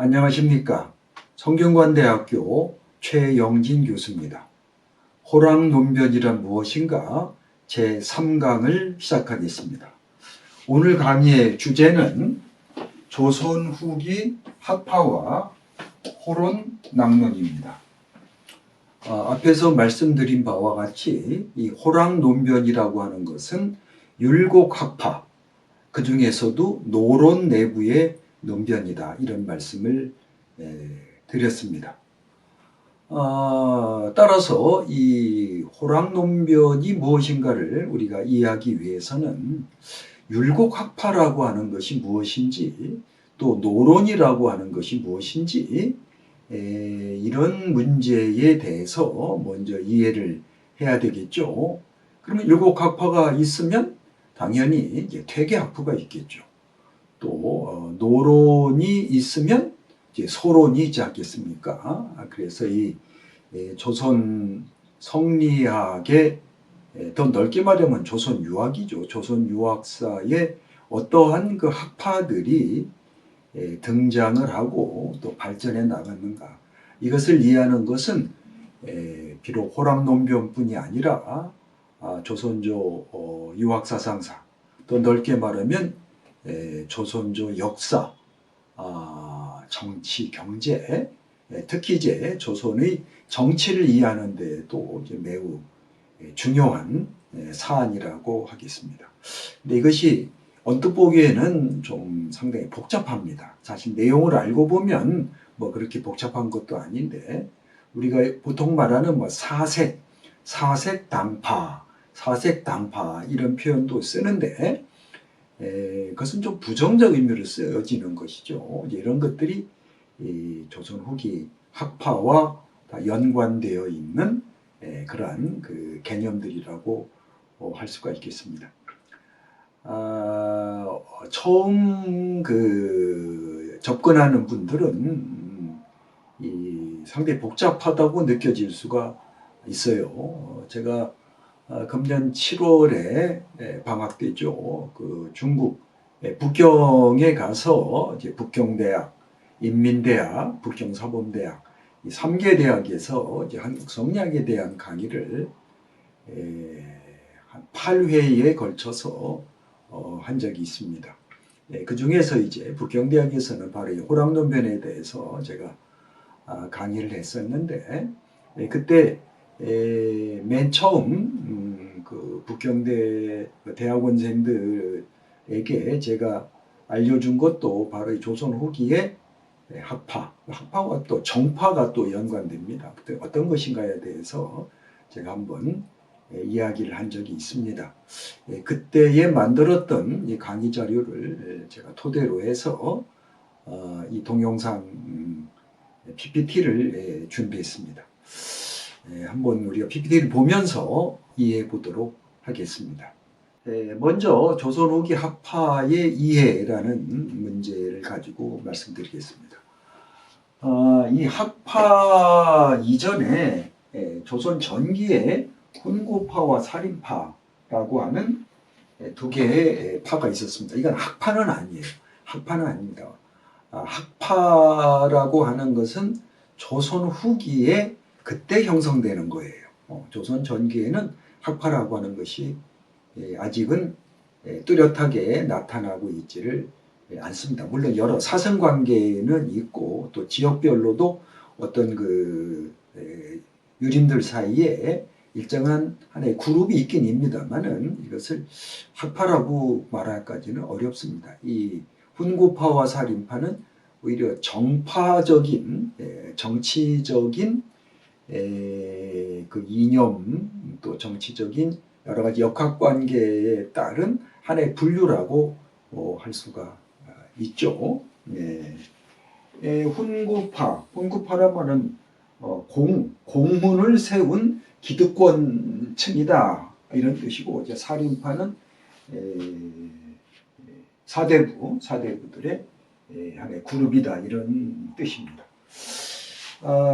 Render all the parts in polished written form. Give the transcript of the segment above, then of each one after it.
안녕하십니까. 성균관대학교 최영진 교수입니다. 호랑논변이란 무엇인가 제3강을 시작하겠습니다. 오늘 강의의 주제는 조선 후기 학파와 호론낙론입니다. 앞에서 말씀드린 바와 같이 이 호랑논변이라고 하는 것은 율곡학파, 그 중에서도 노론 내부의 논변이다, 이런 말씀을 드렸습니다. 따라서 이 호랑논변이 무엇인가를 우리가 이해하기 위해서는 율곡학파라고 하는 것이 무엇인지, 또 노론이라고 하는 것이 무엇인지, 이런 문제에 대해서 먼저 이해를 해야 되겠죠. 그러면 율곡학파가 있으면 당연히 이제 퇴계학파가 있겠죠. 또 노론이 있으면 이제 소론이 있지 않겠습니까? 그래서 이 조선 성리학의, 더 넓게 말하면 조선 유학이죠. 조선 유학사의 어떠한 그 학파들이 등장을 하고 또 발전해 나갔는가, 이것을 이해하는 것은 비록 호랑논변뿐이 아니라 조선조 유학사상사, 또 넓게 말하면 조선조 역사, 정치, 경제, 특히 이제 조선의 정치를 이해하는 데도 이제 매우 중요한 사안이라고 하겠습니다. 근데 이것이 언뜻 보기에는 좀 상당히 복잡합니다. 사실 내용을 알고 보면 뭐 그렇게 복잡한 것도 아닌데, 우리가 보통 말하는 뭐 사색당파 이런 표현도 쓰는데, 그것은 좀 부정적 의미로 쓰여지는 것이죠. 이런 것들이 이 조선 후기 학파와 다 연관되어 있는 그러한 그 개념들이라고 할 수가 있겠습니다. 처음 그 접근하는 분들은 상당히 복잡하다고 느껴질 수가 있어요. 제가 금년 7월에 방학 때죠. 그 중국 북경에 가서 이제 북경대학, 인민대학, 북경사범대학 이 3개 대학에서 이제 한국 성리학에 대한 강의를 한 8회에 걸쳐서 한 적이 있습니다. 그 중에서 이제 북경대학에서는 바로 이 호랑논변에 대해서 제가 강의를 했었는데, 그때 맨 처음 그 북경대 대학원생들에게 제가 알려준 것도 바로 이 조선 후기의 학파와 또 정파가 또 연관됩니다. 어떤 것인가에 대해서 제가 한번 이야기를 한 적이 있습니다. 그때에 만들었던 이 강의 자료를 제가 토대로 해서 이 동영상 PPT를 준비했습니다. 한번 우리가 PPT를 보면서 이해해 보도록 하겠습니다. 먼저 조선 후기 학파의 이해라는 문제를 가지고 말씀드리겠습니다. 이 학파 이전에 조선 전기에 훈구파와 살인파라고 하는 두 개의 파가 있었습니다. 이건 학파는 아니에요. 학파는 아닙니다. 학파라고 하는 것은 조선 후기에 그때 형성되는 거예요. 조선 전기에는 학파라고 하는 것이 아직은 뚜렷하게 나타나고 있지를 않습니다. 물론 여러 사성관계는 있고 또 지역별로도 어떤 그 유림들 사이에 일정한 하나의 그룹이 있긴 입니다만은 이것을 학파라고 말하기까지는 어렵습니다. 이 훈구파와 살인파는 오히려 정파적인, 정치적인 그 이념, 또 정치적인 여러 가지 역학관계에 따른 하나의 분류라고 할 수가 있죠. 훈구파라면은 공훈을 세운 기득권층이다, 이런 뜻이고, 이제 살인파는 사대부들의 하나의 그룹이다, 이런 뜻입니다.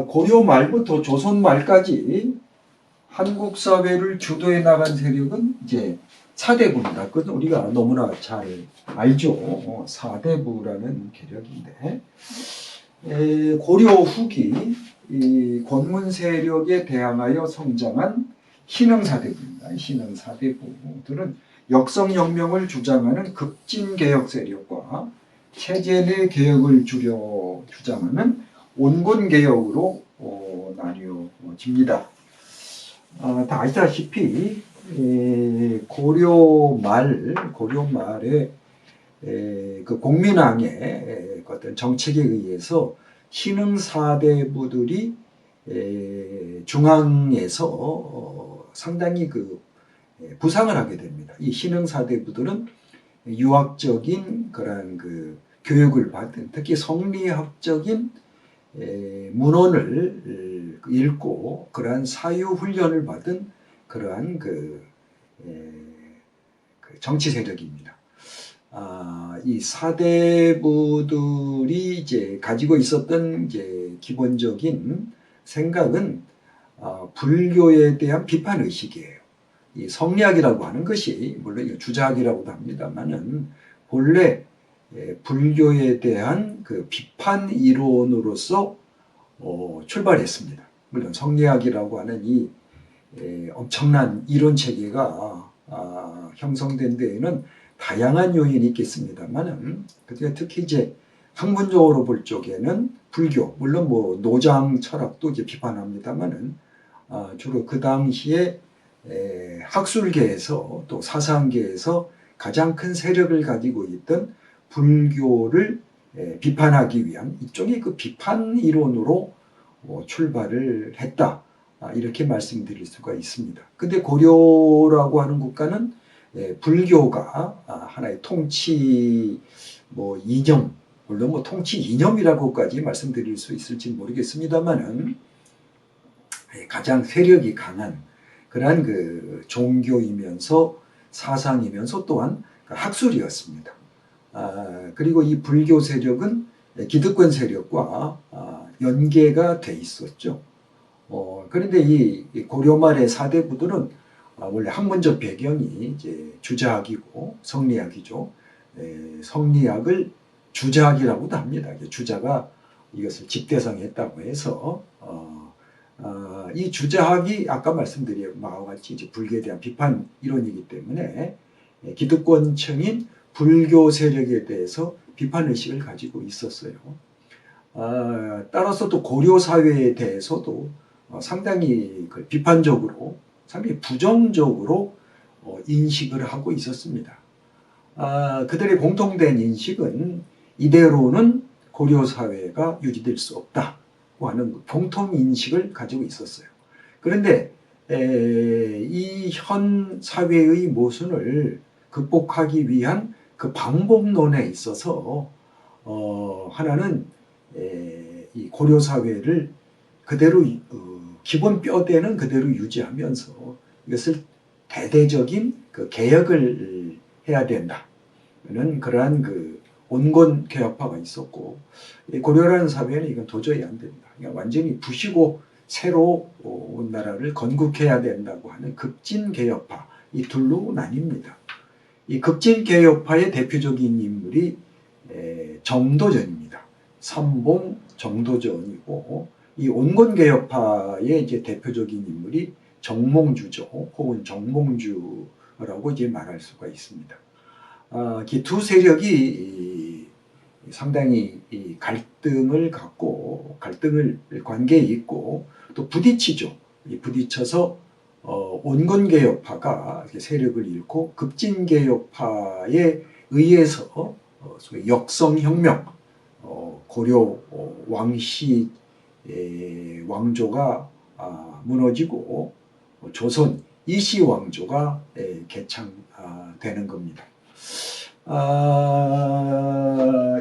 고려 말부터 조선 말까지 한국 사회를 주도해 나간 세력은 이제 사대부입니다. 그것은 우리가 너무나 잘 알죠. 사대부라는 계력인데, 고려 후기 이 권문 세력에 대항하여 성장한 신흥사대부입니다. 신흥사대부들은 역성혁명을 주장하는 급진개혁 세력과 체제 내 개혁을 주장하는 온건개혁으로 나뉘어집니다. 다 아시다시피 고려 말에 그 공민왕의 어떤 정책에 의해서 신흥사대부들이 중앙에서 상당히 그 부상을 하게 됩니다. 이 신흥사대부들은 유학적인 그런 그 교육을 받은, 특히 성리학적인 문헌을 읽고 그러한 사유훈련을 받은 그러한 그 정치 세력입니다. 이 사대부들이 이제 가지고 있었던 이제 기본적인 생각은 불교에 대한 비판 의식이에요. 이 성리학이라고 하는 것이 물론 주자학이라고도 합니다만은 본래 불교에 대한 그 비판 이론으로서 출발했습니다. 물론 성리학이라고 하는 이 엄청난 이론 체계가 형성된 데에는 다양한 요인이 있겠습니다만은 특히 이제 학문적으로 볼 적에는 불교, 물론 뭐 노장 철학도 이제 비판합니다만은 주로 그 당시에 학술계에서 또 사상계에서 가장 큰 세력을 가지고 있던 불교를 비판하기 위한 이쪽이 그 비판 이론으로 출발을 했다. 이렇게 말씀드릴 수가 있습니다. 근데 고려라고 하는 국가는 불교가 하나의 통치 이념, 물론 뭐 통치 이념이라고까지 말씀드릴 수 있을지 모르겠습니다만은 가장 세력이 강한 그러한 그 종교이면서 사상이면서 또한 학술이었습니다. 그리고 이 불교 세력은 기득권 세력과 연계가 돼 있었죠. 그런데 이 고려 말의 사대부들은 원래 학문적 배경이 이제 주자학이고 성리학이죠. 성리학을 주자학이라고도 합니다. 주자가 이것을 집대성했다고 해서 이 주자학이 아까 말씀드린 바와 같이 이제 불교에 대한 비판 이론이기 때문에 기득권층인 불교 세력에 대해서 비판 의식을 가지고 있었어요. 따라서 또 고려 사회에 대해서도 상당히 비판적으로, 상당히 부정적으로 인식을 하고 있었습니다. 그들의 공통된 인식은 이대로는 고려 사회가 유지될 수 없다고 하는 공통 인식을 가지고 있었어요. 그런데 이 현 사회의 모순을 극복하기 위한 그 방법론에 있어서 하나는 이 고려 사회를 그대로 기본 뼈대는 그대로 유지하면서 이것을 대대적인 그 개혁을 해야 된다는 그러한 그 온건 개혁파가 있었고, 고려라는 사회는 이건 도저히 안 됩니다. 그러니까 완전히 부시고 새로 온 나라를 건국해야 된다고 하는 급진 개혁파, 이 둘로 나뉩니다. 이 급진 개혁파의 대표적인 인물이 정도전입니다. 삼봉 정도전이고, 이 온건 개혁파의 이제 대표적인 인물이 정몽주죠. 혹은 정몽주라고 이제 말할 수가 있습니다. 이 두 세력이 상당히 갈등을 갖고, 갈등을 관계에 있고 또 부딪히죠. 부딪혀서 온건개혁파가 세력을 잃고 급진개혁파에 의해서 소위 역성혁명, 고려 왕씨 왕조가 무너지고 조선 이씨 왕조가 개창되는 겁니다.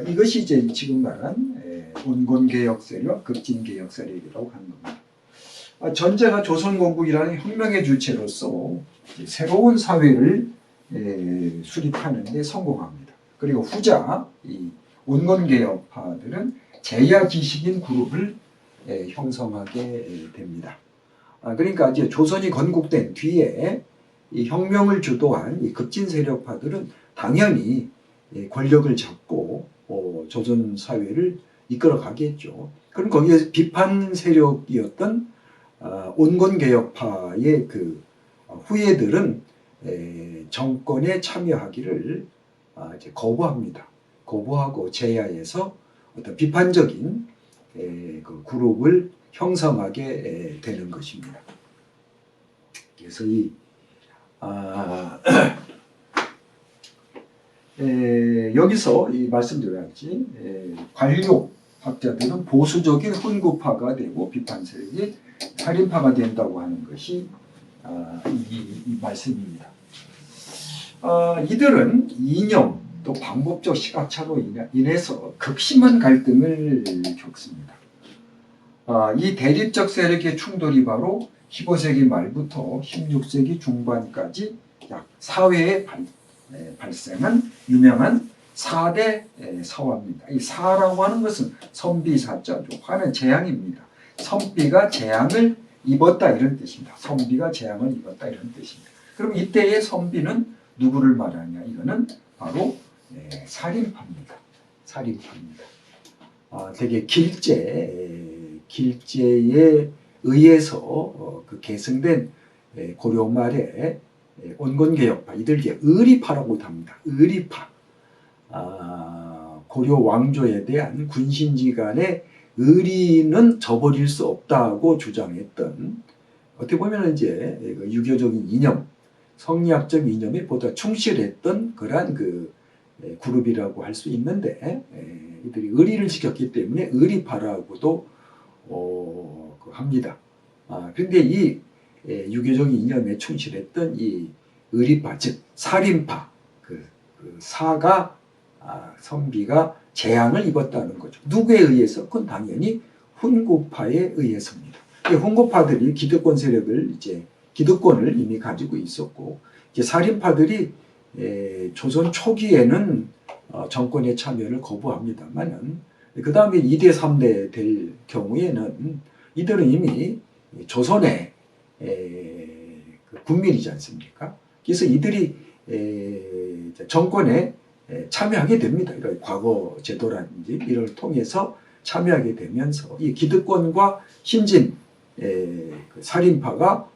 이것이 이제 지금 말한 온건개혁 세력, 급진개혁 세력이라고 하는 겁니다. 전제가 조선건국이라는 혁명의 주체로서 새로운 사회를 수립하는 데 성공합니다. 그리고 후자 이 온건개혁파들은 제야지식인 그룹을 형성하게 됩니다. 그러니까 이제 조선이 건국된 뒤에 이 혁명을 주도한 이 급진 세력파들은 당연히 권력을 잡고 조선 사회를 이끌어가겠죠. 그럼 거기에 비판 세력이었던 온건개혁파의 그 후예들은 정권에 참여하기를 이제 거부합니다. 거부하고 제야에서 어떤 비판적인 그 그룹을 형성하게 되는 것입니다. 그래서 여기서 말씀드렸지, 관료학자들은 보수적인 훈구파가 되고 비판 세력이 살인파가 된다고 하는 것이 이 말씀입니다. 이들은 이념 또 방법적 시각차로 인해서 극심한 갈등을 겪습니다. 이 대립적 세력의 충돌이 바로 15세기 말부터 16세기 중반까지 약 4회에 발생한 유명한 4대 서화입니다. 이 사라고 하는 것은 선비사자죠. 화는 재앙입니다. 선비가 재앙을 입었다 이런 뜻입니다. 선비가 재앙을 입었다 이런 뜻입니다. 그럼 이때의 선비는 누구를 말하냐? 이거는 바로 살인파입니다. 살인파입니다. 되게 길제에 의해서 그 계승된 고려 말에 온건개혁파, 이들게 의리파라고 합니다. 의리파. 고려 왕조에 대한 군신지간의 의리는 저버릴 수 없다고 주장했던, 어떻게 보면 이제 유교적인 이념, 성리학적 이념에 보다 충실했던 그러한 그 그룹이라고 할 수 있는데, 이들이 의리를 지켰기 때문에 의리파라고도 합니다. 그런데 이 유교적인 이념에 충실했던 이 의리파, 즉 살인파, 그 사가 선비가 재앙을 입었다는 거죠. 누구에 의해서? 그건 당연히 훈구파에 의해서입니다. 훈구파들이 기득권 세력을 기득권을 이미 가지고 있었고, 이제 살인파들이 조선 초기에는 정권의 참여를 거부합니다만은, 그 다음에 2대, 3대 될 경우에는 이들은 이미 조선의 국민이지 않습니까? 그래서 이들이 정권에 참여하게 됩니다. 이런 과거 제도라든지 이를 통해서 참여하게 되면서 이 기득권과 신진 살인파가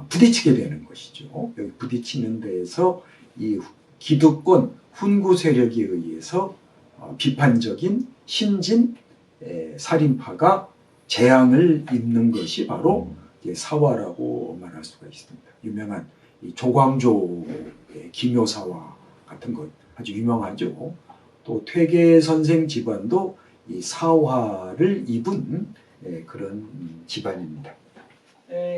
부딪히게 되는 것이죠. 여기 부딪히는 데에서 이 기득권 훈구 세력에 의해서 비판적인 신진 살인파가 재앙을 입는 것이 바로 사화라고 말할 수가 있습니다. 유명한 조광조의 기묘사화 같은 것 아주 유명하죠. 또 퇴계 선생 집안도 이 사화를 입은 그런 집안입니다.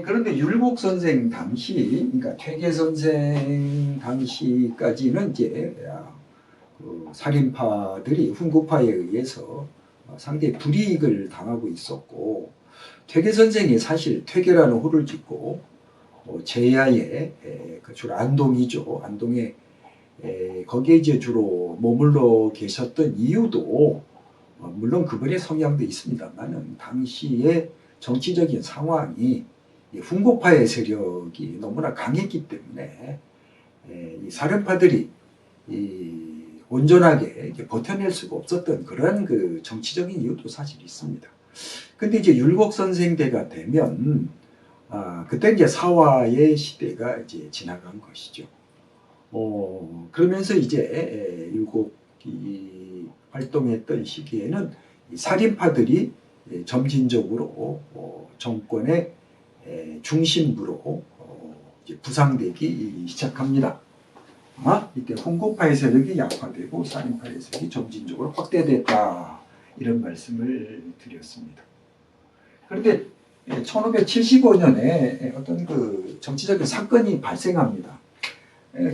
그런데 율곡 선생 당시, 그러니까 퇴계 선생 당시까지는 이제 그 살인파들이 훈구파에 의해서 상당히 불이익을 당하고 있었고, 퇴계 선생이 사실 퇴계라는 호를 짓고 제야의 주로 안동이죠. 안동에 거기에 이제 주로 머물러 계셨던 이유도 물론 그분의 성향도 있습니다만은 당시의 정치적인 상황이 훈구파의 세력이 너무나 강했기 때문에 이 살인파들이 온전하게 버텨낼 수가 없었던 그런 그 정치적인 이유도 사실 있습니다. 근데 이제 율곡 선생대가 되면 그때 이제 사화의 시대가 이제 지나간 것이죠. 그러면서 이제 율곡이 활동했던 시기에는 이 살인파들이 점진적으로 정권의 중심부로 이제 부상되기 시작합니다. 이때 훈구파의 세력이 약화되고 살인파의 세력이 점진적으로 확대됐다, 이런 말씀을 드렸습니다. 그런데 1575년에 어떤 그 정치적인 사건이 발생합니다.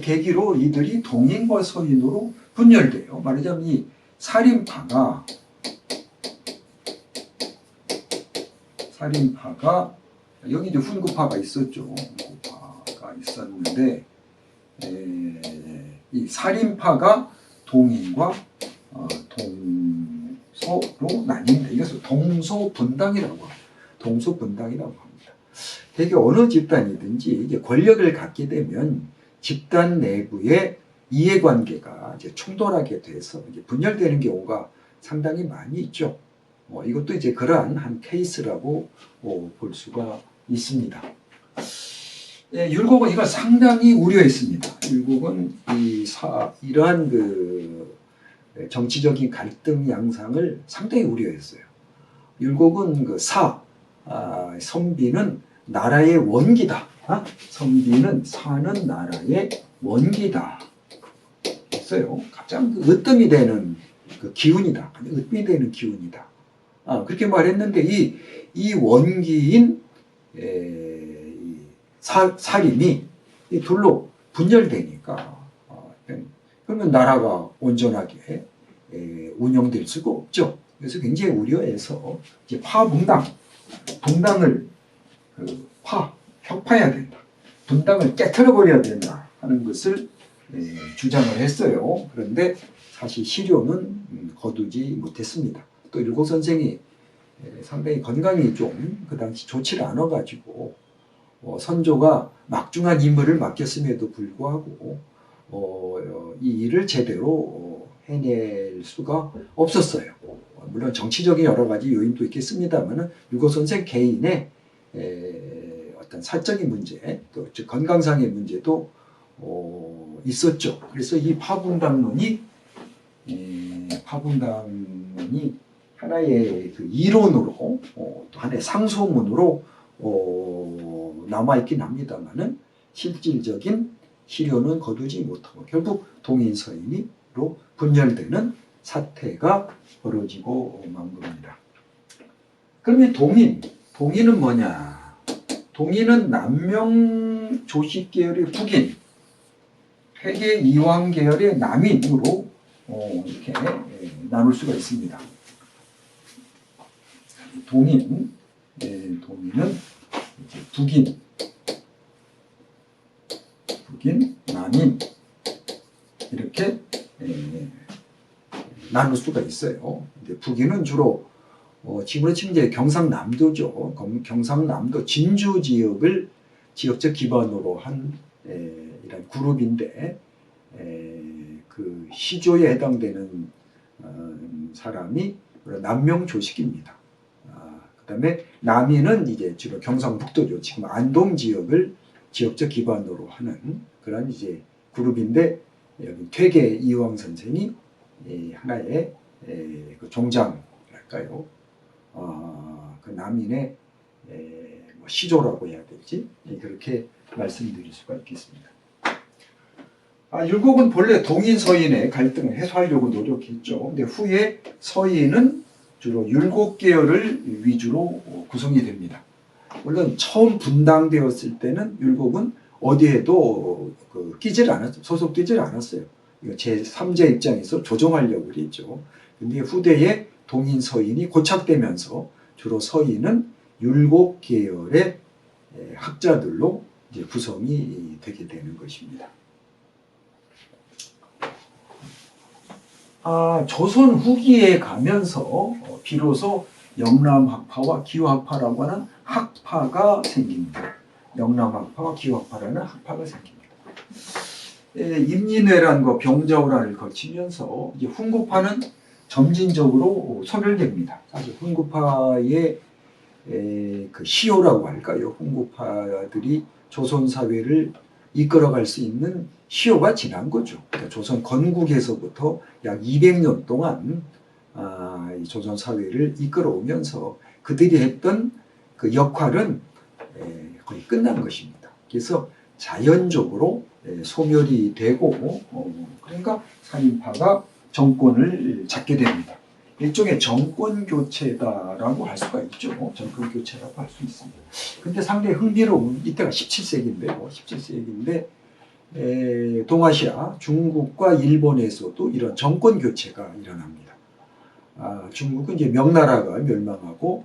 계기로 이들이 동인과 서인으로 분열돼요. 말하자면 이 살인파가 여기 이제 훈구파가 있었죠. 훈구파가 있었는데 이 살인파가 동인과 동소로 나뉩니다. 이것을 동소분당이라고 합니다. 동소분당이라고 합니다. 되게 어느 집단이든지 이제 권력을 갖게 되면 집단 내부의 이해관계가 이제 충돌하게 돼서 이제 분열되는 경우가 상당히 많이 있죠. 이것도 이제 그러한 한 케이스라고 볼 수가 있습니다. 예, 율곡은 이걸 상당히 우려했습니다. 율곡은 이러한 그 정치적인 갈등 양상을 상당히 우려했어요. 율곡은 그 선비는 나라의 원기다. 선비는 사는 나라의 원기다. 했어요. 가장 으뜸이 되는 그 기운이다. 으뜸이 되는 기운이다. 그렇게 말했는데 이 원기인 살인이 둘로 분열되니까 그러면 나라가 온전하게 운영될 수가 없죠. 그래서 굉장히 우려해서 이제 동당을 혁파해야 된다. 분당을 깨트려 버려야 된다 하는 것을 주장을 했어요. 그런데 사실 시료는 거두지 못했습니다. 또 율곡 선생이 상당히 건강이 좀 그 당시 좋지를 않아가지고 선조가 막중한 임무를 맡겼음에도 불구하고 이 일을 제대로 해낼 수가 없었어요. 물론 정치적인 여러 가지 요인도 있겠습니다만 율곡 선생 개인의 어떤 사적인 문제, 또 즉 건강상의 문제도 있었죠. 그래서 이 파붕당론이 하나의 그 이론으로 또 하나의 상소문으로 남아있긴 합니다만은 실질적인 실효는 거두지 못하고 결국 동인서인으로 분열되는 사태가 벌어지고 만 겁니다. 그러면 동인은 뭐냐? 동인은 남명 조식 계열의 북인, 회계 이황 계열의 남인으로 이렇게 나눌 수가 있습니다. 동인은 이제 북인, 남인 이렇게 나눌 수가 있어요. 근데 북인은 주로 지금으로 치면 이제 경상남도죠. 경상남도 진주 지역을 지역적 기반으로 한 이런 그룹인데 그 시조에 해당되는 사람이 남명 조식입니다. 그다음에 남인은 이제 주로 경상북도죠. 지금 안동 지역을 지역적 기반으로 하는 그런 이제 그룹인데 여기 퇴계 이황 선생이 하나의 그 종장랄까요? 그 남인의 뭐 시조라고 해야 될지 그렇게 말씀드릴 수가 있겠습니다. 율곡은 본래 동인 서인의 갈등을 해소하려고 노력했죠. 근데 후에 서인은 주로 율곡 계열을 위주로 구성이 됩니다. 물론 처음 분당되었을 때는 율곡은 어디에도 소속되질 않았어요. 제 3자 입장에서 조정하려고 그랬죠. 근데 후대에 동인 서인이 고착되면서 주로 서인은 율곡 계열의 학자들로 이제 구성이 되게 되는 것입니다. 조선 후기에 가면서 비로소 영남학파와 기후학파라고 하는 학파가 생깁니다. 영남학파와 기후학파라는 학파가 생깁니다. 임진왜란과 병자호란을 거치면서 이제 훈구파는 점진적으로 소멸됩니다. 사실 훈구파의 그 시효라고 할까요? 훈구파들이 조선 사회를 이끌어갈 수 있는 시효가 지난 거죠. 그러니까 조선 건국에서부터 약 200년 동안 이 조선 사회를 이끌어오면서 그들이 했던 그 역할은 거의 끝난 것입니다. 그래서 자연적으로 소멸이 되고 그러니까 살인파가 정권을 잡게 됩니다. 일종의 정권 교체다라고 할 수가 있죠. 정권 교체라고 할 수 있습니다. 근데 상당히 흥미로운 이때가 17세기인데요. 17세기인데 동아시아 중국과 일본에서도 이런 정권 교체가 일어납니다. 중국은 이제 명나라가 멸망하고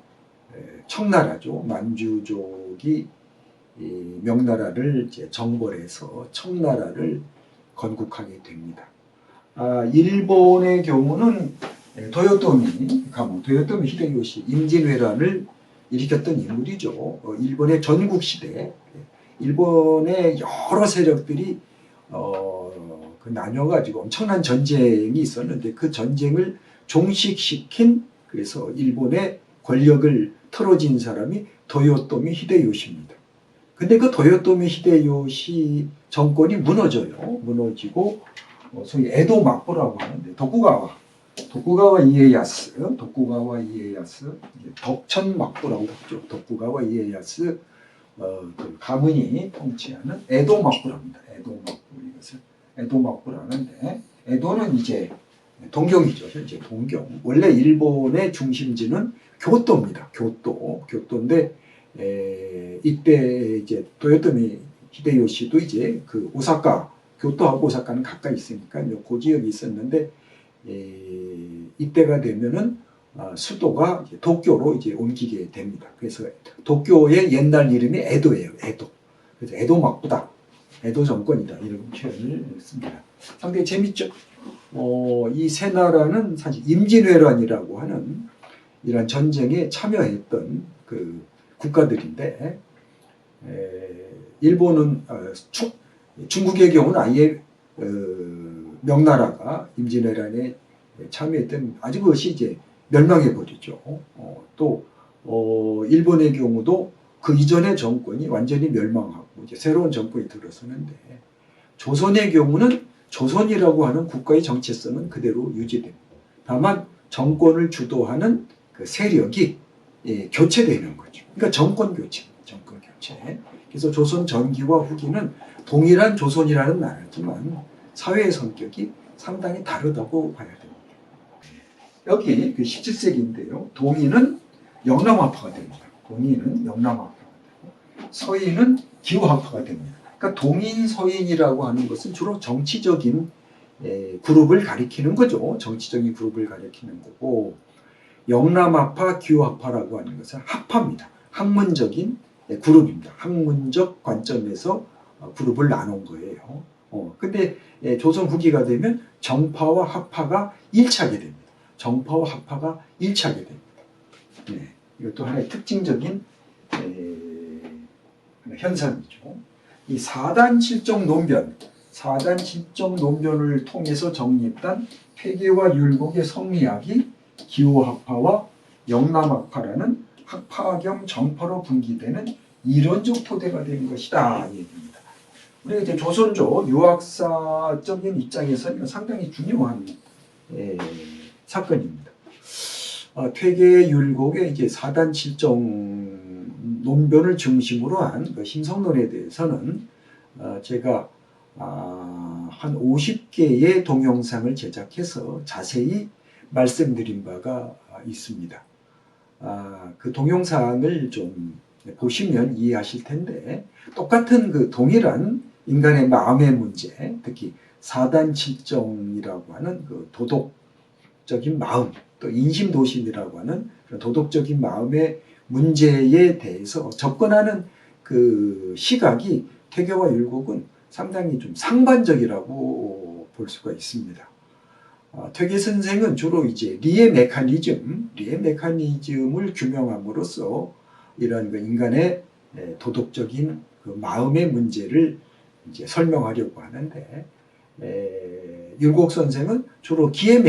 청나라죠. 만주족이 명나라를 이제 정벌해서 청나라를 건국하게 됩니다. 일본의 경우는 도요토미 히데요시 임진왜란을 일으켰던 인물이죠. 일본의 전국시대 일본의 여러 세력들이 그 나뉘어가지고 엄청난 전쟁이 있었는데 그 전쟁을 종식시킨 그래서 일본의 권력을 틀어진 사람이 도요토미 히데요시입니다. 근데 그 도요토미 히데요시 정권이 무너져요. 무너지고 소위 에도 막부라고 하는데 도쿠가와 이에야스, 덕천 막부라고 했죠. 도쿠가와 이에야스 그 가문이 통치하는 에도 막부랍니다. 에도 막부 이것을 에도 막부라는데 에도는 이제 동경이죠. 현재 동경. 원래 일본의 중심지는 교토입니다. 교토인데 이때 이제 도요토미 히데요시도 이제 그 오사카 교토하고 오사카는 가까이 있으니까 그 지역이 있었는데 이때가 되면은 수도가 이제 도쿄로 이제 옮기게 됩니다. 그래서 도쿄의 옛날 이름이 에도예요. 에도. 그래서 에도 막부다. 에도 정권이다. 이런 표현을 씁니다. 상당히 재밌죠. 이 세 나라는 사실 임진왜란이라고 하는 이런 전쟁에 참여했던 그 국가들인데 일본은 중국의 경우는 아예 명나라가 임진왜란에 참여했던 아주 그것이 이제 멸망해 버리죠. 또 일본의 경우도 그 이전의 정권이 완전히 멸망하고 이제 새로운 정권이 들어서는데 조선의 경우는 조선이라고 하는 국가의 정체성은 그대로 유지됩니다. 다만 정권을 주도하는 그 세력이 교체되는 거죠. 그러니까 정권 교체. 그래서 조선 전기와 후기는 동일한 조선이라는 나라지만 사회의 성격이 상당히 다르다고 봐야 됩니다. 여기 그 17세기인데요. 동인은 영남학파가 됩니다. 서인은 기후학파가 됩니다. 그러니까 동인, 서인이라고 하는 것은 주로 정치적인 그룹을 가리키는 거죠. 정치적인 그룹을 가리키는 거고 영남학파, 기후학파라고 하는 것은 학파입니다. 학문적인 그룹입니다. 학문적 관점에서 그룹을 나눈 거예요. 근데 조선 후기가 되면 정파와 학파가 일치하게 됩니다. 네, 이것도 하나의 특징적인 현상이죠. 이 4단 7정 논변을 통해서 정립한 퇴계와 율곡의 성리학이 기후학파와 영남학파라는 학파 겸 정파로 분기되는 이론적 토대가 된 것이다. 이 얘기입니다. 우리가 이제 조선족 유학사적인 입장에서는 상당히 중요한 사건입니다. 퇴계 율곡의 이제 4단 7정 논변을 중심으로 한 그 힘성론에 대해서는 제가 한 50개의 동영상을 제작해서 자세히 말씀드린 바가 있습니다. 그 동영상을 좀 보시면 이해하실 텐데 똑같은 그 동일한 인간의 마음의 문제, 특히 4단 7정이라고 하는 그 도덕적인 마음, 또 인심도심이라고 하는 도덕적인 마음의 문제에 대해서 접근하는 그 시각이 퇴계와 율곡은 상당히 좀 상반적이라고 볼 수가 있습니다. 퇴계 선생은 주로 이제 리의 메커니즘을 규명함으로써 이런 그 인간의 도덕적인 그 마음의 문제를 이제 설명하려고 하는데, 율곡 선생은 주로 기의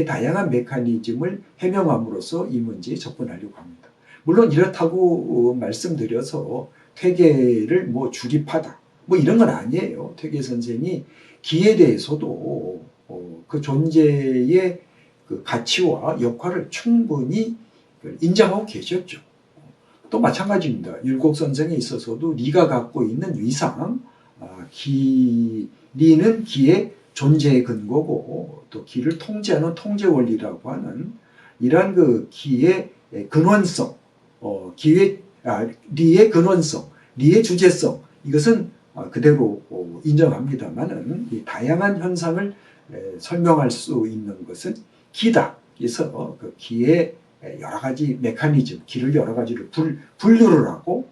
다양한 메커니즘을 해명함으로써 이 문제에 접근하려고 합니다. 물론 이렇다고 말씀드려서 퇴계를 뭐 주립하다, 뭐 이런 건 아니에요. 퇴계 선생이 기에 대해서도 그 존재의 그 가치와 역할을 충분히 인정하고 계셨죠. 또 마찬가지입니다. 율곡 선생에 있어서도 리가 갖고 있는 위상, 리는 기의 존재의 근거고 또 기를 통제하는 통제 원리라고 하는 이러한 그 기의 근원성, 리의 근원성, 리의 주제성, 이것은 그대로 인정합니다만은 이 다양한 현상을 설명할 수 있는 것은 기다. 그래서 그 기의 여러 가지 메커니즘, 기를 여러 가지로 분류를 하고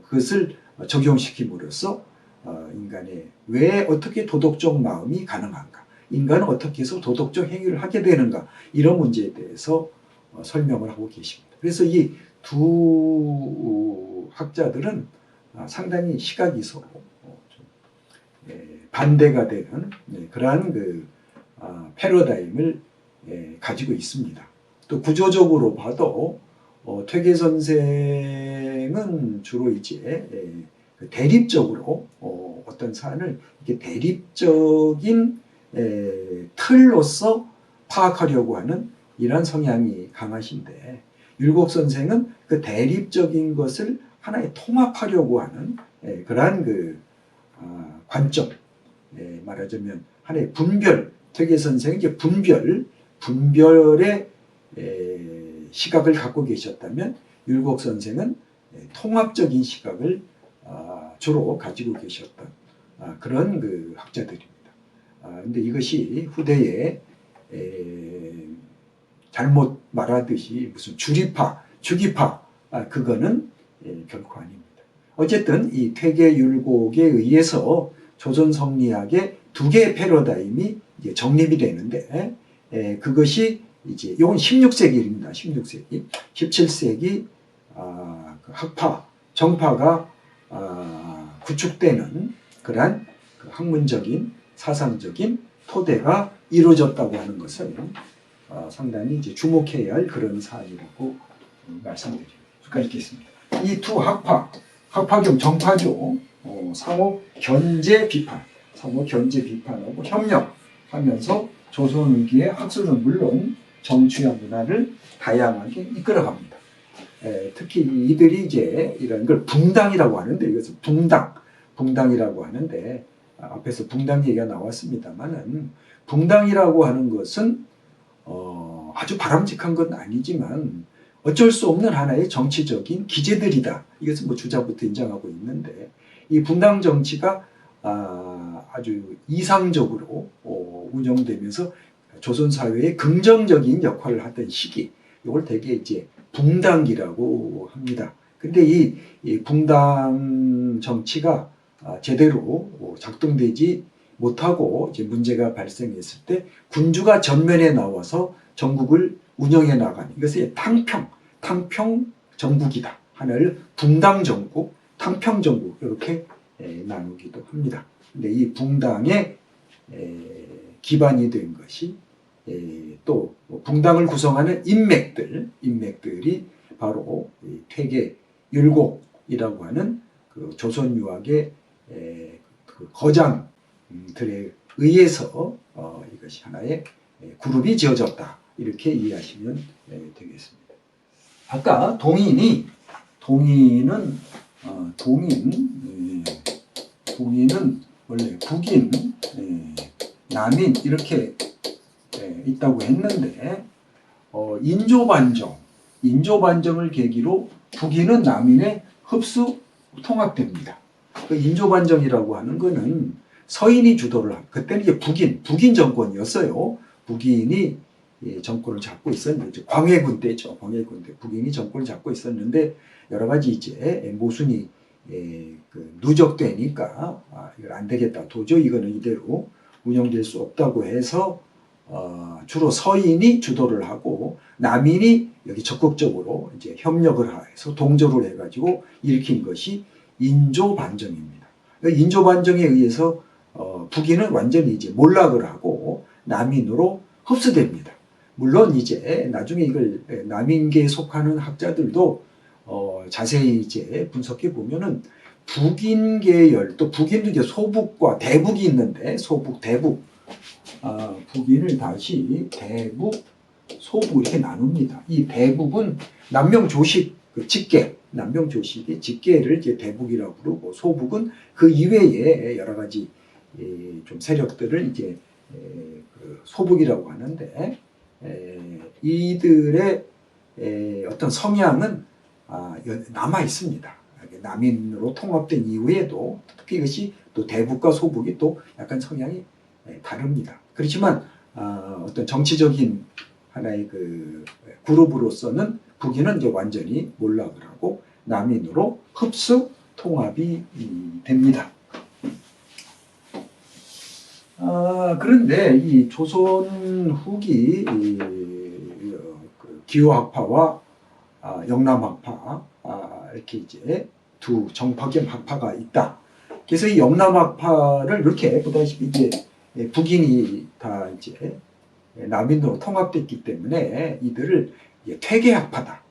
그것을 적용시킴으로써 인간의 왜 어떻게 도덕적 마음이 가능한가, 인간은 어떻게 해서 도덕적 행위를 하게 되는가, 이런 문제에 대해서 설명을 하고 계십니다. 그래서 이 두 학자들은 상당히 시각이 서로 반대가 되는 그러한 그 패러다임을 가지고 있습니다. 또 구조적으로 봐도 퇴계 선생은 주로 이제 대립적으로 어떤 사안을 이렇게 대립적인 틀로서 파악하려고 하는 이런 성향이 강하신데, 율곡 선생은 그 대립적인 것을 하나에 통합하려고 하는 그러한 그 관점, 말하자면 하나의 분별, 퇴계 선생은 이제 분별의 시각을 갖고 계셨다면, 율곡 선생은 통합적인 시각을 주로 가지고 계셨던 그런 그 학자들입니다. 근데 이것이 후대에 잘못 말하듯이 무슨 주기파 그거는 결코 아닙니다. 어쨌든 이 퇴계 율곡에 의해서 조선 성리학의 두 개의 패러다임이 이제 정립이 되는데, 그것이 이제 이건 16세기 일입니다. 16세기, 17세기 그 학파, 정파가 구축되는 그러한 그 학문적인 사상적인 토대가 이루어졌다고 하는 것은 상당히 이제 주목해야 할 그런 사안이라고 말씀드리고 있겠습니다. 이 두 학파, 학파경 정파죠. 상호 견제 비판하고 협력하면서 조선 위기의 학술은 물론 정치와 문화를 다양하게 이끌어갑니다. 특히 이들이 이제 이런 걸 붕당이라고 하는데, 이것은 붕당이라고 하는데, 앞에서 붕당 얘기가 나왔습니다만은, 붕당이라고 하는 것은 아주 바람직한 건 아니지만 어쩔 수 없는 하나의 정치적인 기제들이다. 이것은 뭐 주자부터 인정하고 있는데, 이 붕당 정치가 아주 이상적으로 운영되면서 조선 사회에 긍정적인 역할을 하던 시기, 이걸 되게 이제 붕당기라고 합니다. 근데 이 붕당 정치가 제대로 작동되지 못하고 이제 문제가 발생했을 때 군주가 전면에 나와서 전국을 운영해 나가는, 이것이 탕평 정국이다. 하나를 붕당 정국, 탕평 정국 이렇게 나누기도 합니다. 근데 이 붕당의 기반이 된 것이 또 붕당을 구성하는 인맥들이 바로 퇴계 율곡이라고 하는 그 조선 유학의 그 거장들에 의해서 이것이 하나의 그룹이 지어졌다. 이렇게 이해하시면 되겠습니다. 아까 동인은 원래 북인, 남인 이렇게 있다고 했는데, 인조반정을 계기로 북인은 남인의 흡수 통합됩니다. 그 인조반정이라고 하는 거는 서인이 주도를 그때는 이제 북인 정권이었어요. 북인이 정권을 잡고 있었는데, 광해군 때죠. 광해군 때 북인이 정권을 잡고 있었는데, 여러 가지 이제 모순이 누적되니까 이걸 안 되겠다. 도저히 이거는 이대로 운영될 수 없다고 해서 주로 서인이 주도를 하고 남인이 여기 적극적으로 이제 협력을 해서 동조를 해가지고 일으킨 것이 인조반정입니다. 인조반정에 의해서 북인은 완전히 이제 몰락을 하고 남인으로 흡수됩니다. 물론 이제 나중에 이걸 남인계에 속하는 학자들도 자세히 이제 분석해 보면은 북인 계열, 또 북인도 이제 소북과 대북이 있는데, 소북, 대북, 북인을 다시 대북, 소북 이렇게 나눕니다. 이 대북은 남명조식, 남명조식의 직계를 이제 대북이라고 부르고, 소북은 그 이외에 여러 가지 좀 세력들을 이제 소북이라고 하는데, 이들의 어떤 성향은 남아 있습니다. 남인으로 통합된 이후에도 특히 이것이 또 대북과 소북이 또 약간 성향이 다릅니다. 그렇지만 어떤 정치적인 하나의 그 그룹으로서는 북인은 이제 완전히 몰락을 하고 남인으로 흡수 통합이 됩니다. 그런데 이 조선 후기 기호학파와 영남학파 이렇게 이제 두 정파겸 학파가 있다. 그래서 이 영남학파를 이렇게 보다시피 이제 북인이 다 이제 남인으로 통합됐기 때문에 이들을 퇴계학파다.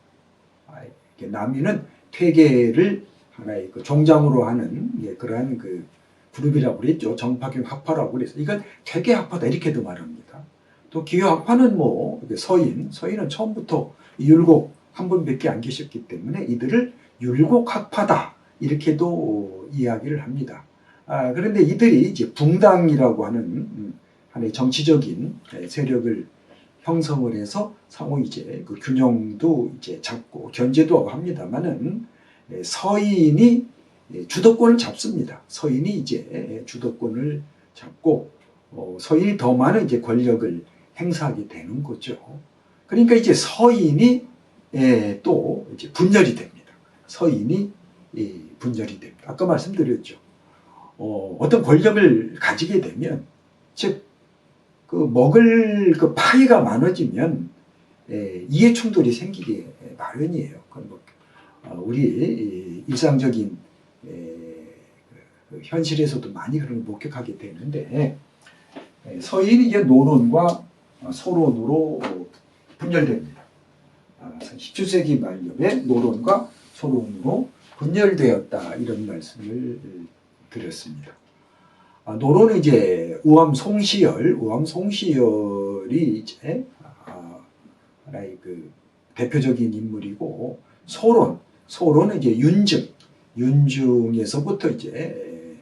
남인은 퇴계를 하나의 그 종장으로 하는 그러한 그 그룹이라고 그랬죠. 정파경 학파라고 그래서 이건 퇴계학파다 이렇게도 말합니다. 또 기효학파는 뭐 서인은 처음부터 율곡 한 분밖에 안 계셨기 때문에 이들을 율곡학파다 이렇게도 이야기를 합니다. 그런데 이들이 이제 붕당이라고 하는 하나의 정치적인 세력을 형성을 해서 상호 이제 그 균형도 이제 잡고 견제도 하고 합니다만은 서인이 주도권을 잡습니다. 서인이 이제 주도권을 잡고 서인이 더 많은 이제 권력을 행사하게 되는 거죠. 그러니까 이제 서인이 또 이제 분열이 됩니다. 서인이 분열이 됩니다. 아까 말씀드렸죠. 어떤 권력을 가지게 되면 즉 그 먹을 그 파이가 많아지면 이해 충돌이 생기게 마련이에요. 그건 뭐 우리 일상적인 현실에서도 많이 그런 걸 목격하게 되는데 서인이 이제 노론과 소론으로 분열됩니다. 17세기 말년에 노론과 소론으로 분열되었다 이런 말씀을 드렸습니다. 노론은 이제 우암송시열이 이제 하나의 그 대표적인 인물이고 소론은 이제 윤중에서부터 이제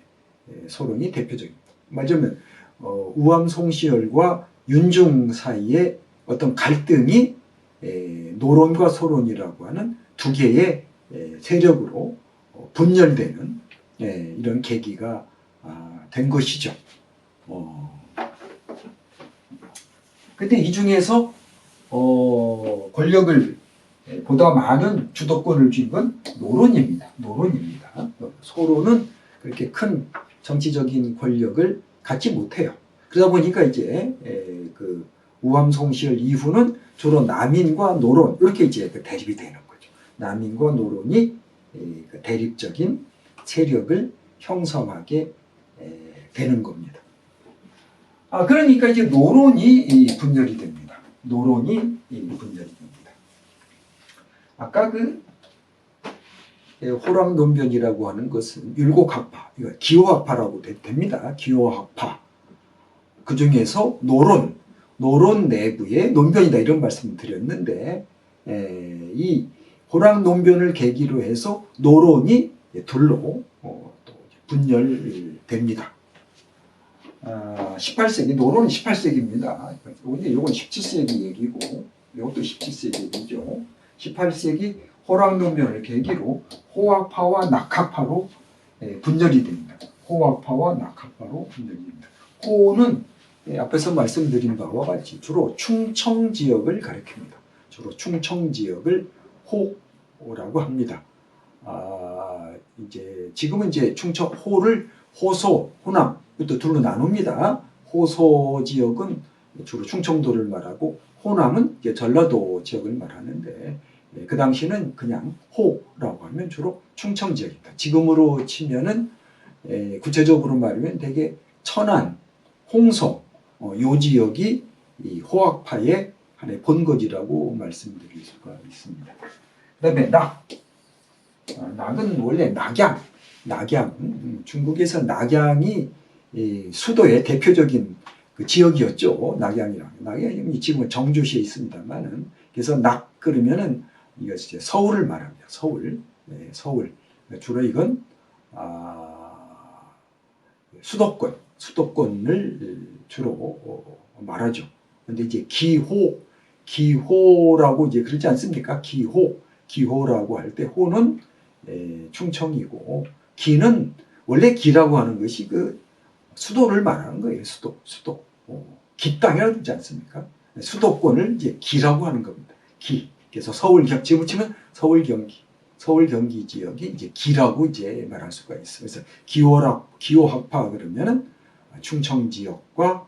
소론이 대표적입니다. 말하자면 우암송시열과 윤중 사이에 어떤 갈등이 노론과 소론이라고 하는 두 개의 세력으로 분열되는 이런 계기가 된 것이죠. 근데 이 중에서 권력을 보다 많은 주도권을 쥔 건 노론입니다. 소론은 그렇게 큰 정치적인 권력을 갖지 못해요. 그러다 보니까 이제 그 우암송시열 이후는 주로 남인과 노론 이렇게 이제 그 대립이 되는 거죠. 남인과 노론이 그 대립적인 세력을 형성하게 되는 겁니다. 그러니까 이제 노론이 분열이 됩니다. 아까 그 호랑논변이라고 하는 것은 율곡학파, 기호학파라고 됩니다. 기호학파. 그 중에서 노론 내부의 논변이다 이런 말씀을 드렸는데 이 호랑논변을 계기로 해서 노론이 둘로 또 분열됩니다. 18세기, 노론은 18세기입니다. 근데 이건 17세기 얘기고, 이것도 17세기 얘기죠. 18세기 호랑논변을 계기로 호학파와 낙학파로 분열이 됩니다. 호는 앞에서 말씀드린 바와 같이 주로 충청 지역을 가리킵니다. 주로 충청 지역을 호라고 합니다. 지금은 이제 충청 호를 호소, 호남 또 둘로 나눕니다. 호소 지역은 주로 충청도를 말하고 호남은 이제 전라도 지역을 말하는데 그 당시는 그냥 호라고 하면 주로 충청 지역입니다. 지금으로 치면은 구체적으로 말하면 대개 천안, 홍성 요 지역이 이 호학파의 하나의 본거지라고 말씀드릴 수가 있습니다. 그다음에 낙은 원래 낙양, 중국에서 낙양이 수도의 대표적인 그 지역이었죠. 낙양이 지금은 정주시에 있습니다만은 그래서 낙 그러면은 이거 이제 서울을 말합니다. 서울. 주로 이건 수도권을 주로 말하죠. 근데 이제 기호라고 이제 그러지 않습니까? 기호라고 할 때 호는 충청이고 기는 원래 기라고 하는 것이 그 수도를 말하는 거예요. 수도. 기 땅이라고 그러지 않습니까? 수도권을 이제 기라고 하는 겁니다. 기. 그래서 지금 치면 서울 경기 지역이 이제 기라고 이제 말할 수가 있어요. 그래서 기호학파 그러면은 충청 지역과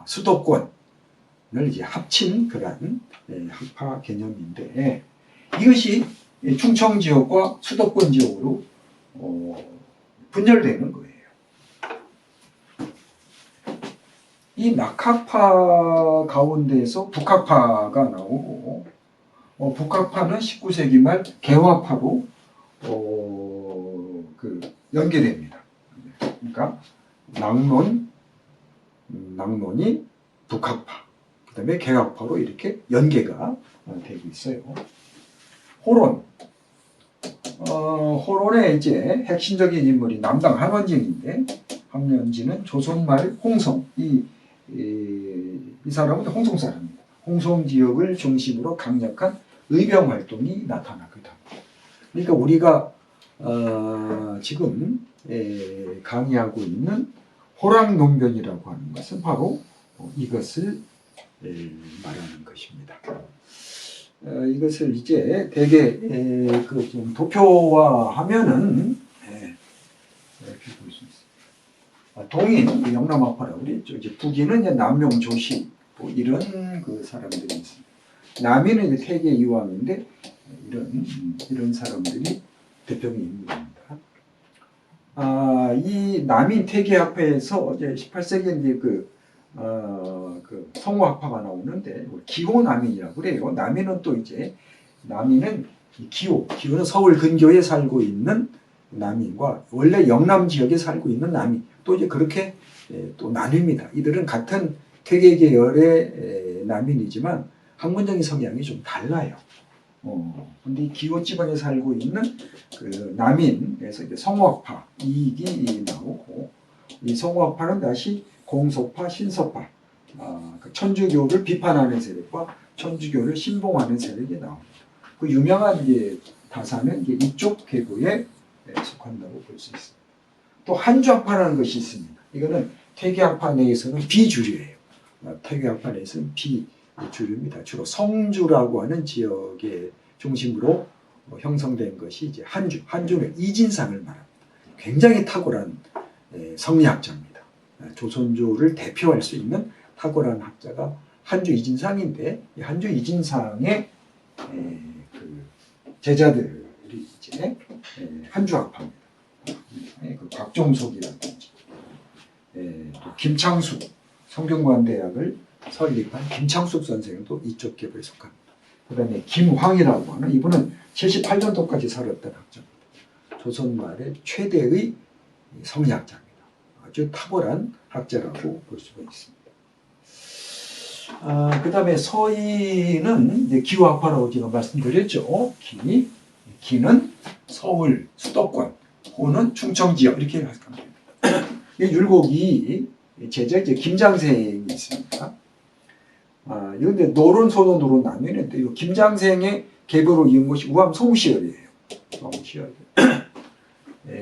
수도권을 이제 합친 그런 학파 개념인데 이것이 충청 지역과 수도권 지역으로 분열되는 거예요. 이 낙학파 가운데에서 북학파가 나오고, 북학파는 19세기 말 개화파로 연계됩니다. 그러니까 낙론이 북학파, 그 다음에 개학파로 이렇게 연계가 되고 있어요. 호론의 이제 핵심적인 인물이 남당 한원진인데, 한원진은 조선 말 홍성, 이 사람은 홍성 사람입니다. 홍성 지역을 중심으로 강력한 의병 활동이 나타나거든. 그러니까 우리가 지금 강의하고 있는 호랑논변이라고 하는 것은 바로 이것을 말하는 것입니다. 이것을 이제 대개 좀 도표화하면은 이렇게 볼 수 있습니다. 동인 영남아파라고 그랬죠. 이제 북인은 이제 남용조시 뭐 이런 그 사람들이 있습니다. 남인은 이제 태계 이왕인데 이런 사람들이 대표적인 인물입니다. 이 남인 태계학파에서 이제 18세기 이제 그 성호학파가 나오는데 기호남인이라고 그래요. 남인은 또 이제 남인은 기호는 서울 근교에 살고 있는 남인과 원래 영남 지역에 살고 있는 남인 또 이제 그렇게 또 나뉩니다. 이들은 같은 퇴계 계열의 남인이지만 학문적인 성향이 좀 달라요. 근데 이 기호 지방에 살고 있는 그 남인에서 이제 성호학파 이익이 나오고, 이 성호학파는 다시 공소파, 신서파, 그 천주교를 비판하는 세력과 천주교를 신봉하는 세력이 나옵니다. 그 유명한 이제 다사는 이제 이쪽 계보에 속한다고 볼 수 있습니다. 또 한주학파라는 것이 있습니다. 이거는 퇴계학파 내에서는 비주류예요. 퇴계학파 내에서는 비주류입니다. 주로 성주라고 하는 지역의 중심으로 형성된 것이 이제 한주는 이진상을 말합니다. 굉장히 탁월한 성리학자입니다. 조선조를 대표할 수 있는 탁월한 학자가 한주 이진상인데, 이 한주 이진상의 그 제자들이 이제 한주학파입니다. 그 곽종석이라든지 또 김창숙, 성균관대학을 설립한 김창숙 선생도 이쪽 계보에 속합니다. 그 다음에 김황이라고 하는 이분은 78년도까지 살았던 학자입니다. 조선 말의 최대의 성리학자입니다. 아주 탁월한 학자라고 볼 수가 있습니다. 그 다음에 서희는 이제 기호학파라고 제가 말씀드렸죠. 기는 서울 수도권, 호는 충청 지역 이렇게 합니다. 율곡이 제자 이제 김장생이 있습니다. 이런데 노론, 소론, 노론 나뉘는데 이 김장생의 계보로 이은 것이 우암 송시열이에요. 송시열.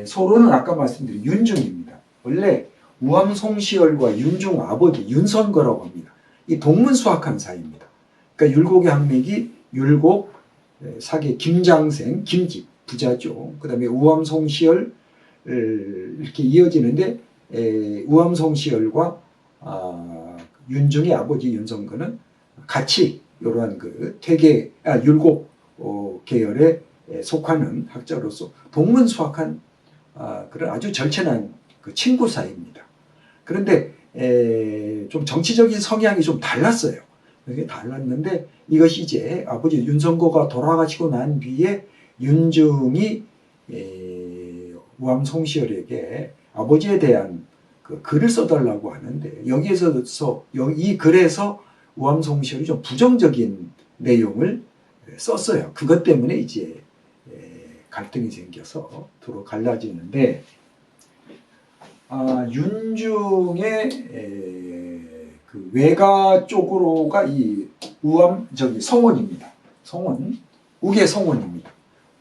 소론은 아까 말씀드린 윤중입니다. 원래 우암 송시열과 윤중 아버지 윤선거라고 합니다. 이 동문수학한 사이입니다. 그러니까 율곡의 학맥이 율곡, 사계 김장생, 김집 부자죠. 그 다음에 우암 송시열 이렇게 이어지는데 우암 송시열과 윤중의 아버지 윤선거는 같이 이러한 그 율곡 계열에 속하는 학자로서 동문수학한 그런 아주 절친한 그 친구 사이입니다. 그런데 좀 정치적인 성향이 좀 달랐어요. 이게 달랐는데 이것이 이제 아버지 윤선거가 돌아가시고 난 뒤에 윤중이 우암 송시열에게 아버지에 대한 그 글을 써달라고 하는데 여기에서 이 글에서 우암 송시열이 좀 부정적인 내용을 썼어요. 그것 때문에 이제 갈등이 생겨서 두루 갈라지는데 윤중의 그 외가 쪽으로가 이 우암 성원입니다. 성원 우계 성원입니다.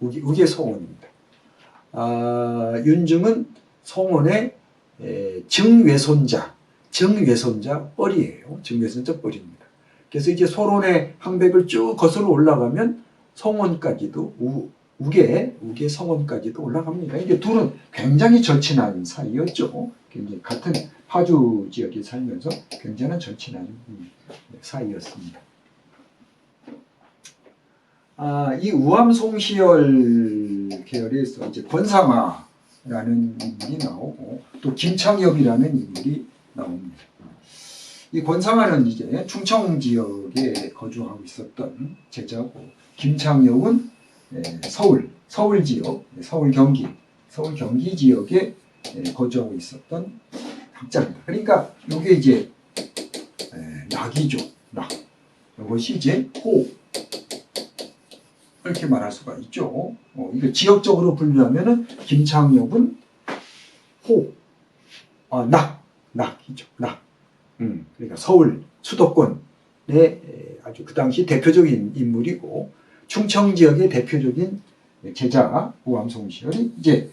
우계 성원입니다. 윤중은 성원의 증외손자 뻘이에요. 증외손자 뻘입니다. 그래서 이제 소론의 항백을 쭉 거슬러 올라가면 성원까지도 우계 성원까지도 올라갑니다. 이게 둘은 굉장히 절친한 사이였죠. 굉장히 같은 파주 지역에 살면서 굉장히 절친한 사이였습니다. 이 우암송시열 계열에서 이제 권상아라는 인물이 나오고 또 김창엽이라는 인물이 나옵니다. 이 권상아는 이제 충청 지역에 거주하고 있었던 제자고, 김창엽은 서울 지역, 서울 경기 지역에 거주하고 있었던 학자입니다. 그러니까 이게 이제 낙이죠. 낙. 이것이 이제 호. 이렇게 말할 수가 있죠. 이거 지역적으로 분류하면은 김창엽은 호, 낙이죠. 낙. 그러니까 서울 수도권의 아주 그 당시 대표적인 인물이고, 충청 지역의 대표적인 제자 우암송시열이 이제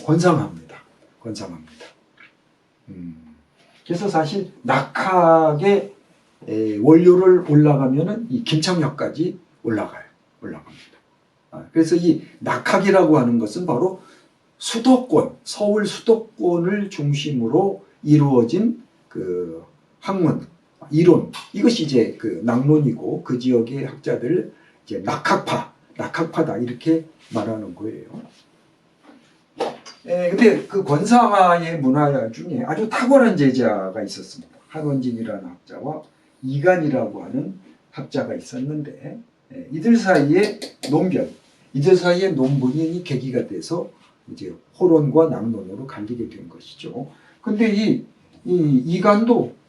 권상아입니다. 권상아입니다. 그래서 사실 낙학의 원료를 올라가면은 이 김창엽까지 올라갑니다. 그래서 이 낙학이라고 하는 것은 바로 수도권, 서울 수도권을 중심으로 이루어진 그 학문, 이론, 이것이 이제 그 낙론이고, 그 지역의 학자들 이제 낙학파다 이렇게 말하는 거예요. 근데 그 권상아의 문화 중에 아주 탁월한 제자가 있었습니다. 한원진이라는 학자와 이간이라고 하는 학자가 있었는데, 이들 사이에 논문이 계기가 돼서 이제 호론과 낙론으로 갈리게 된 것이죠. 근데 이 이간도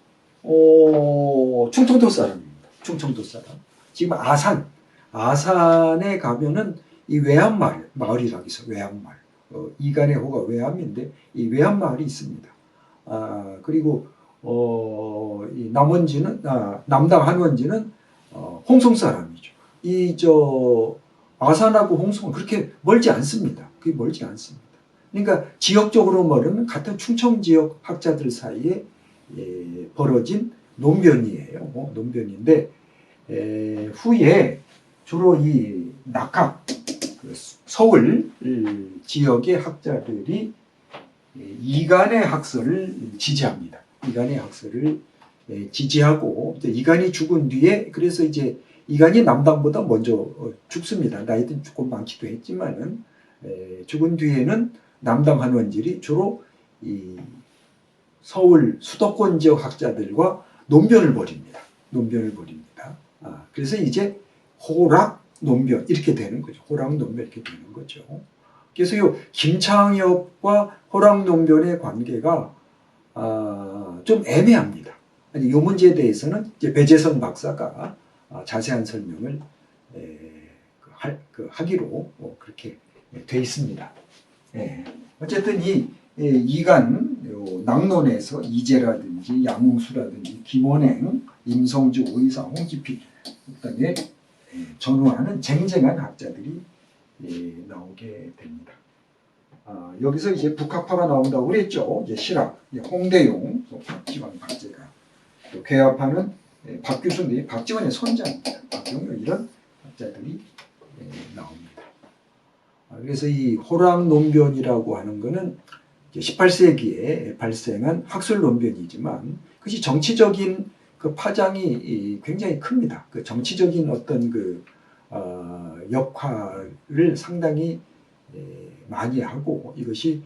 충청도 사람입니다. 충청도 사람. 지금 아산에 가면은 이 외암마을이라고 있어요. 외암마을. 이간의 호가 외암인데 이 외암마을이 있습니다. 그리고 이 남당 한원지는 홍성 사람이죠. 아산하고 홍성은 그렇게 멀지 않습니다. 그게 멀지 않습니다. 그러니까 지역적으로 말하면 같은 충청 지역 학자들 사이에 벌어진 논변이에요. 논변인데 후에 주로 이 낙학, 서울 지역의 학자들이 이간의 학설을 지지합니다. 이간의 학설을 지지하고, 이간이 죽은 뒤에, 그래서 이제 이간이 남당보다 먼저 죽습니다. 나이든 조금 많기도 했지만은, 죽은 뒤에는 남당 한원질이 주로 이 서울 수도권 지역 학자들과 논변을 벌입니다. 그래서 이제 호락 논변 이렇게 되는 거죠. 호락 논변 이렇게 되는 거죠. 그래서 이 김창엽과 호락 논변의 관계가 좀 애매합니다. 이 문제에 대해서는 이제 배재성 박사가 자세한 설명을 하기로 그렇게 돼 있습니다. 어쨌든 이간 낙론에서 이재라든지 양웅수라든지 김원행, 임성주, 오이상, 홍기필 그다음에 전후하는 쟁쟁한 학자들이 나오게 됩니다. 여기서 이제 북학파가 나온다고 그랬죠. 이제 실학, 홍대용, 박지원, 박재가, 또 괴합파는 박규순, 박지원의 손자입니다. 박용효 이런 학자들이 나옵니다. 그래서 이 호랑 논변이라고 하는 것은 18세기에 발생한 학술 논변이지만 그것이 정치적인 그 파장이 굉장히 큽니다. 그 정치적인 어떤 그 역할을 상당히 많이 하고 이것이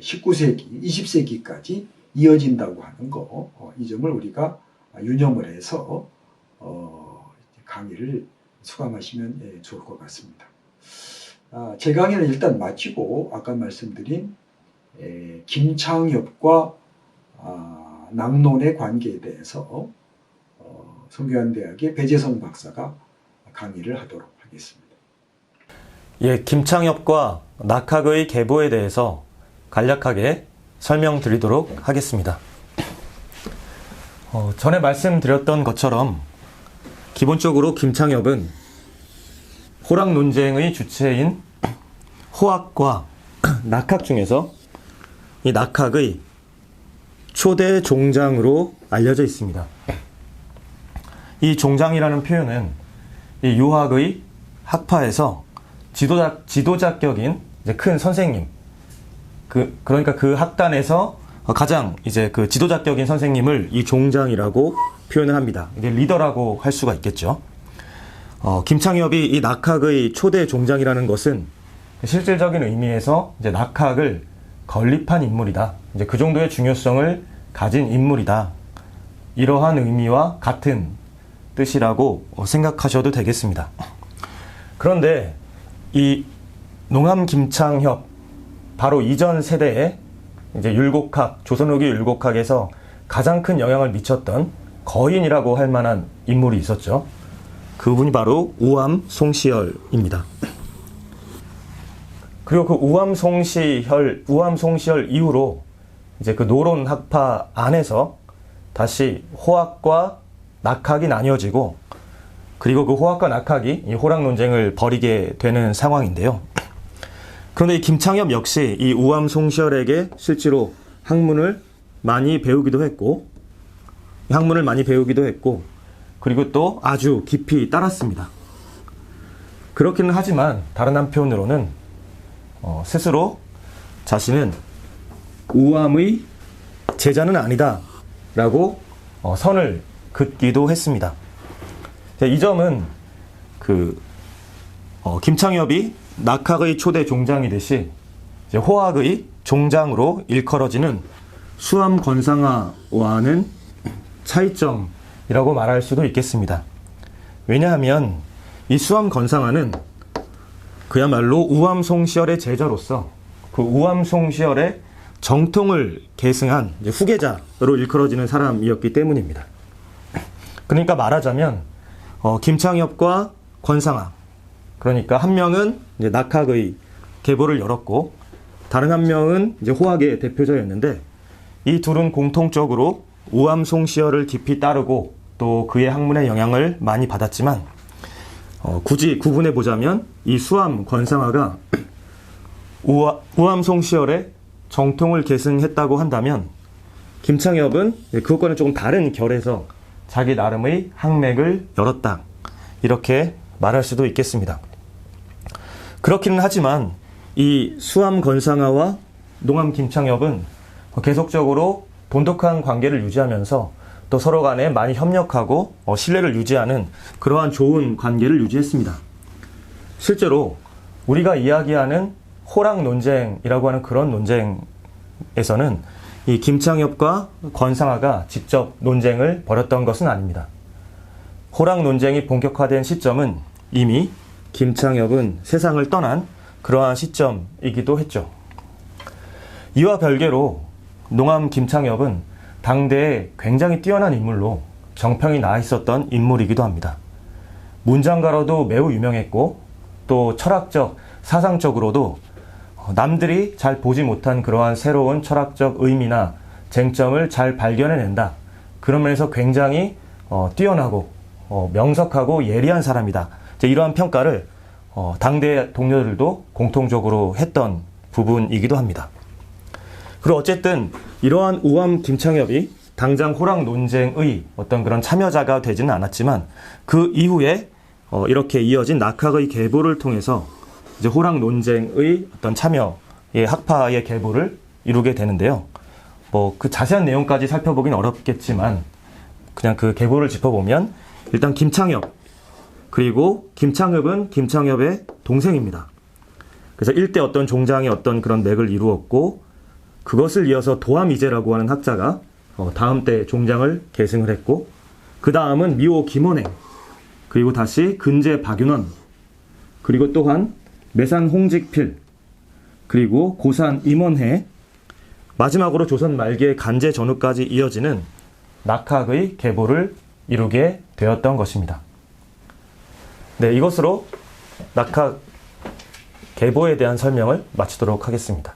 19세기, 20세기까지 이어진다고 하는 거, 이 점을 우리가 유념을 해서 강의를 수강하시면 좋을 것 같습니다. 제 강의는 일단 마치고 아까 말씀드린 김창엽과 낙론의 관계에 대해서 성균관대학의 배재성 박사가 강의를 하도록 하겠습니다. 김창엽과 낙학의 계보에 대해서 간략하게 설명드리도록 하겠습니다. 전에 말씀드렸던 것처럼 기본적으로 김창엽은 호락 논쟁의 주체인 호학과 낙학 중에서 이 낙학의 초대 종장으로 알려져 있습니다. 이 종장이라는 표현은 이 유학의 학파에서 지도자격인 이제 큰 선생님, 그러니까 그 학단에서 가장 이제 그 지도자격인 선생님을 이 종장이라고 표현을 합니다. 이게 리더라고 할 수가 있겠죠. 김창엽이 이 낙학의 초대 종장이라는 것은 실질적인 의미에서 이제 낙학을 건립한 인물이다. 이제 그 정도의 중요성을 가진 인물이다. 이러한 의미와 같은 뜻이라고 생각하셔도 되겠습니다. 그런데 이 농암 김창협 바로 이전 세대의 이제 율곡학, 조선 후기 율곡학에서 가장 큰 영향을 미쳤던 거인이라고 할 만한 인물이 있었죠. 그분이 바로 우암 송시열입니다. 그리고 그 우암 송시열 이후로 이제 그 노론 학파 안에서 다시 호학과 낙학이 나뉘어지고, 그리고 그 호학과 낙학이 이 호락 논쟁을 벌이게 되는 상황인데요. 그런데 이 김창협 역시 이 우암 송시열에게 실제로 학문을 많이 배우기도 했고, 그리고 또 아주 깊이 따랐습니다. 그렇기는 하지만 다른 한편으로는 스스로 자신은 우암의 제자는 아니다 라고 선을 긋기도 했습니다. 이 점은 김창협이 낙학의 초대 종장이듯이 이제 호학의 종장으로 일컬어지는 수암 권상아와는 차이점이라고 말할 수도 있겠습니다. 왜냐하면 이 수암 권상아는 그야말로 우암 송시열의 제자로서 그 우암 송시열의 정통을 계승한 이제 후계자로 일컬어지는 사람이었기 때문입니다. 그러니까 말하자면 김창협과 권상아, 그러니까 한 명은 이제 낙학의 계보를 열었고 다른 한 명은 이제 호학의 대표자였는데, 이 둘은 공통적으로 우암 송시열을 깊이 따르고 또 그의 학문의 영향을 많이 받았지만, 굳이 구분해 보자면 이 수암 권상아가 우암 송시열의 정통을 계승했다고 한다면, 김창협은 그것과는 조금 다른 결에서 자기 나름의 학맥을 열었다, 이렇게 말할 수도 있겠습니다. 그렇기는 하지만 이 수암 권상아와 농암 김창협은 계속적으로 돈독한 관계를 유지하면서 또 서로 간에 많이 협력하고 신뢰를 유지하는 그러한 좋은 관계를 유지했습니다. 실제로 우리가 이야기하는 호락 논쟁이라고 하는 그런 논쟁에서는 이 김창협과 권상아가 직접 논쟁을 벌였던 것은 아닙니다. 호락 논쟁이 본격화된 시점은 이미 김창협은 세상을 떠난 그러한 시점이기도 했죠. 이와 별개로 농암 김창협은 당대에 굉장히 뛰어난 인물로 정평이 나 있었던 인물이기도 합니다. 문장가로도 매우 유명했고 또 철학적, 사상적으로도 남들이 잘 보지 못한 그러한 새로운 철학적 의미나 쟁점을 잘 발견해낸다. 그런 면에서 굉장히 뛰어나고 명석하고 예리한 사람이다. 이러한 평가를 당대 동료들도 공통적으로 했던 부분이기도 합니다. 그리고 어쨌든 이러한 우암 김창협이 당장 호락 논쟁의 어떤 그런 참여자가 되지는 않았지만 그 이후에 이렇게 이어진 낙학의 계보를 통해서 이제 호락 논쟁의 어떤 참여의 학파의 계보를 이루게 되는데요. 그 자세한 내용까지 살펴보긴 어렵겠지만 그냥 그 계보를 짚어보면 일단 김창협, 그리고 김창흡은 김창협의 동생입니다. 그래서 일대 어떤 종장의 어떤 그런 맥을 이루었고, 그것을 이어서 도암이제라고 하는 학자가 다음 때 종장을 계승을 했고, 그 다음은 미호 김원행, 그리고 다시 근제 박윤원, 그리고 또한 매산 홍직필, 그리고 고산 임원해, 마지막으로 조선 말기의 간제 전후까지 이어지는 낙학의 계보를 이루게 되었던 것입니다. 네, 이것으로 낙학 계보에 대한 설명을 마치도록 하겠습니다.